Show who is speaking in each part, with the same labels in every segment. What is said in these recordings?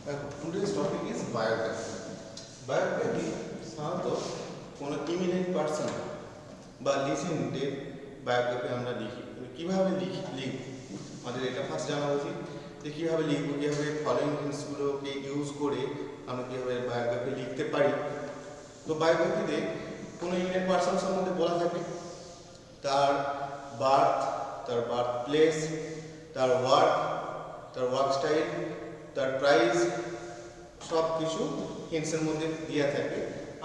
Speaker 1: Today's topic is biography. Biography সাধারণত কোনো eminent person বা লিজেন্ডের বায়োগ্রাফি আমরা লিখি। কীভাবে লিখব আমাদের এটা ফার্স্ট জানা উচিত যে কীভাবে লিখবো, কীভাবে ফলোয়িং থিংসগুলোকে ইউজ করে আমরা কীভাবে বায়োগ্রাফি লিখতে পারি। তো বায়োগ্রাফিতে কোনো ইমিনেন্ট পার্সন সম্বন্ধে বলা থাকে, তার বার্থ প্লেস, তার ওয়ার্ক স্টাইল, তার প্রাইস, সব কিছু হিন্টসের মধ্যে দেওয়া থাকে।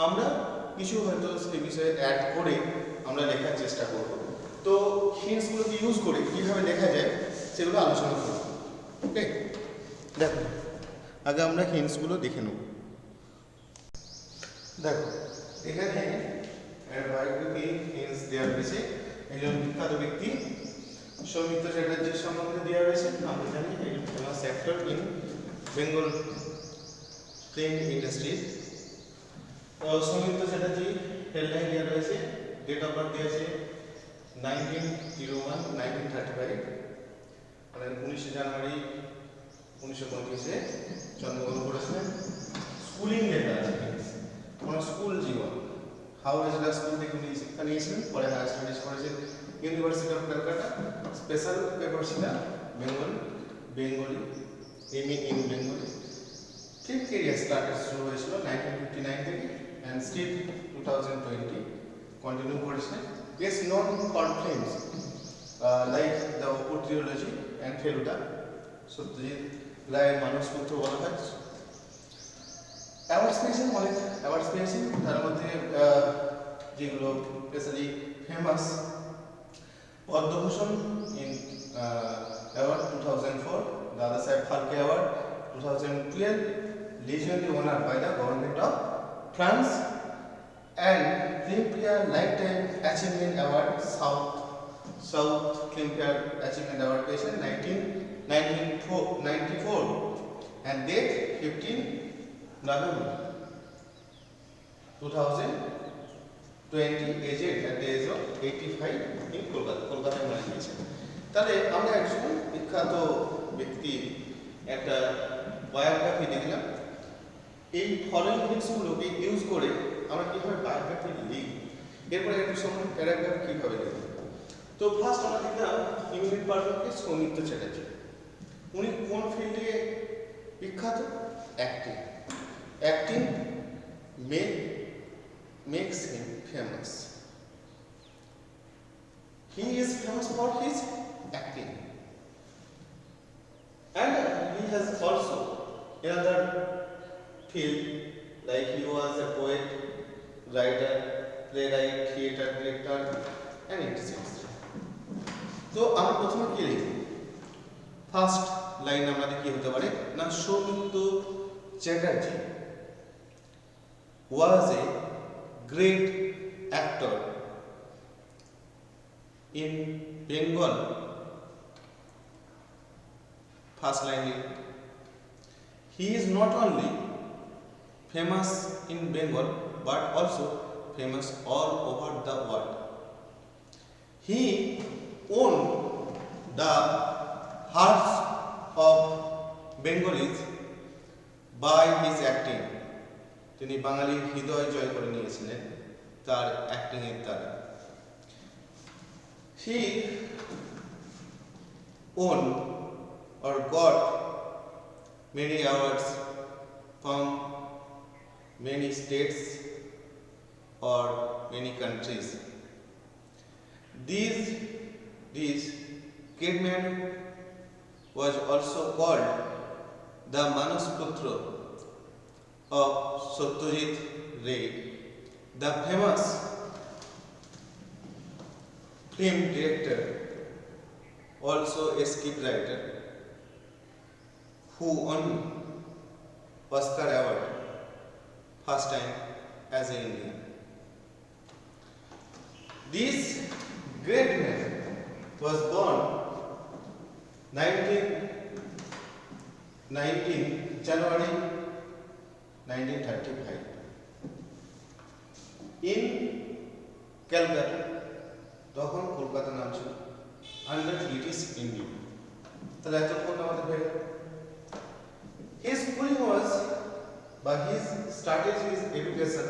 Speaker 1: আমরা কিছু হয়তো সেই বিষয়ে অ্যাড করে আমরা লেখার চেষ্টা করব। তো হিন্টসগুলোকে ইউজ করে কীভাবে লেখা যায় সেগুলো আলোচনা করব। ওকে, দেখো আগে আমরা হিন্টসগুলো দেখে নেব। দেখো এখানে বায়োগ্রাফি হিন্টস দেওয়া রয়েছে। একজন বিখ্যাত ব্যক্তি সৌমিত্র চ্যাটার্জির সম্বন্ধে দেওয়া রয়েছে। আমরা জানি একজন famous actor in Bengal film industry. Soumitra Chatterjee headline দেওয়া রয়েছে, ডেট অফ বার্থ দেওয়া আছে 1901-1935, মানে 19 জানুয়ারি 1935-এ জন্মগ্রহণ করেছিলেন। স্কুলিং ডেটা আছে, ওনার স্কুল জীবন, হাওড়া জেলা স্কুল থেকে উনি শিক্ষা নিয়েছিলেন, পরে হায়ার স্টাডিজ করেছেন university of Calcutta. Special paper ছিল Bengali, MA in Bengali. Film career started শুরু হয়েছিল 1959 থেকে অ্যান্ড স্টিল 2020 কন্টিনিউ করেছিলেন। Best known for films like the অপুর ট্রিলজি অ্যান্ড ফেলুদা, সত্যজিৎ রায়ের মানসপুত্র বলা হয়। অ্যাওয়ার্ডস পেয়েছেন, অনেক অ্যাওয়ার্ডস পেয়েছেন, তার মধ্যে যেগুলো specially famous: Padma Bhushan in award 2004, দাদা সাহেব Phalke award 2012, legally honored by the government of France, and Filmfare Lifetime Achievement Award, South Filmfare Achievement Award পেয়েছেন 1994, and date 15 November 2020, aged at the age of 85 in কলকাতায় মারা গিয়েছেন। তাহলে আমরা একজন বিখ্যাত ব্যক্তির একটা বায়োগ্রাফি দেখলাম। এই ফলোয়িং হিন্টসগুলোকে ইউজ করে আমরা কীভাবে বায়োগ্রাফি লিখব, এরপরে একটু সময় প্যারাগ্রাফ কীভাবে লিখব। তো ফার্স্ট আমরা দেখলাম ইমিনেন্ট পার্সনকে সৌমিত্র চ্যাটার্জি। উনি কোন ফিল্ডে বিখ্যাত? Acting makes him famous. He is famous for his acting, and he has also another field, like he was a poet, writer, playwright, theatre director, and etc. তো আমরা প্রথমে কি লিখব? ফার্স্ট লাইন আমাদের কি হতে পারে না, Soumitra Chatterjee was a great actor in Bengal. First line, he is not only famous in Bengal but also famous all over the world. He won the hearts of Bengalis by his acting. তিনি বাঙালির হৃদয় জয় করে নিয়েছিলেন তার acting এর দ্বারা। He won or got many awards from many states or many countries. This great man was also called the Manasputra of Satyajit Ray, the famous film director, also a scriptwriter, who won Oscar Award first time as an Indian. This great man was born 19 January 1935 in Calcutta, তখন কলকাতা নাম ছিল, under British India. তাহলে এতক্ষণ আমাদের হয়ে গেল। His schooling was, but he started his education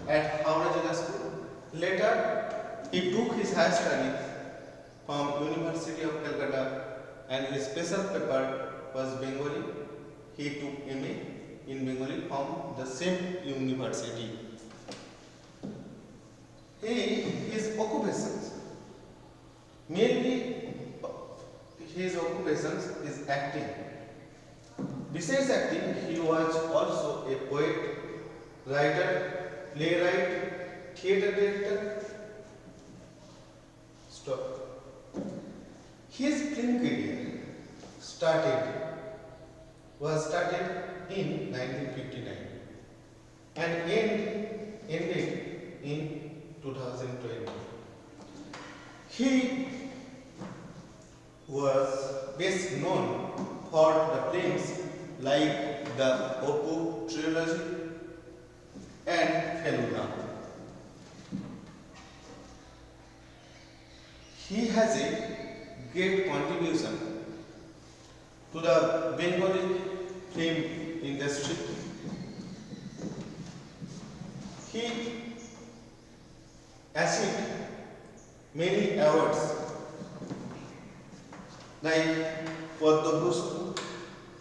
Speaker 1: at Howrah Jilla School. Later, he took his higher studies from University of Calcutta, and his special paper was Bengali. He took MA in Bengali from the same university. His occupations, mainly his occupations is acting. Besides acting, he was also a poet, writer, playwright, theatre director. Stop. His film career was started in 1959 and ended in 2020. He was best known for the films like the Oppo trilogy and Feluda. He has a great contribution to the Bengali film industry. He achieved many awards like Padma Bhushan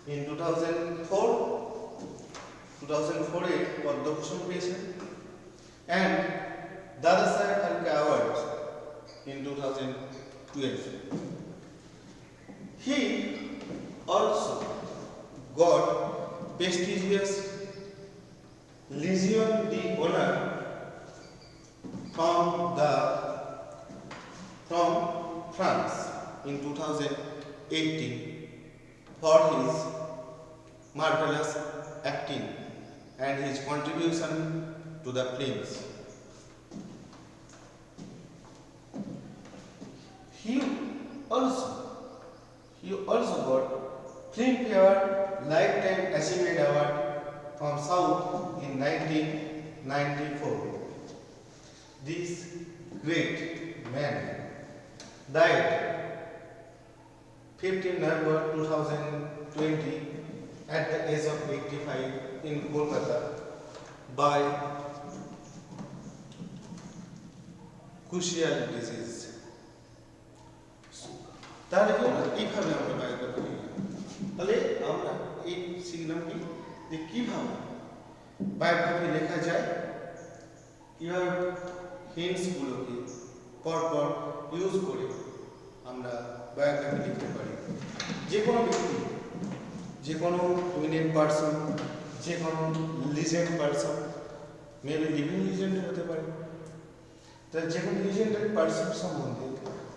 Speaker 1: in 2004, 2008 Padma Bhushan পেয়েছেন and Dada Saheb Phalke Award in 2012. He also got prestigious Legion d'Honneur from France in 2018 for his marvelous acting and his contribution to the films. He also got Filmfare Lifetime Achievement Award from South in 1994. This great man died 15 November 2020 at the age of 85 in Kolkata by crucial disease. তাহলে কি আমরা এইভাবে আমরা biography লিখি। তাহলে আমরা এই শিখলাম কি যে কিভাবে বায়োগ্রাফি লেখা যায়, কিভাবে হিন্টসগুলোকে পরপর ইউজ করে আমরা বায়োগ্রাফি লিখতে পারি। যে কোনো ব্যক্তি, যে কোনো ইমিনেন্ট পার্সন, যে কোনো legend person, maybe living legend হতে পারে। তাহলে যে কোনো লিজেন্ডারি পার্সন সম্বন্ধে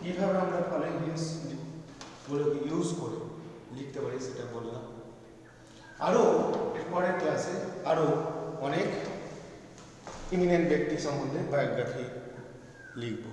Speaker 1: কীভাবে আমরা ফলোইং হিন্টসগুলোকে ইউজ করে লিখতে পারি সেটা বললাম। আরও এর পরের ক্লাসে আরও অনেক ইমিনেন্ট ব্যক্তি সম্বন্ধে বায়োগ্রাফি লিখব।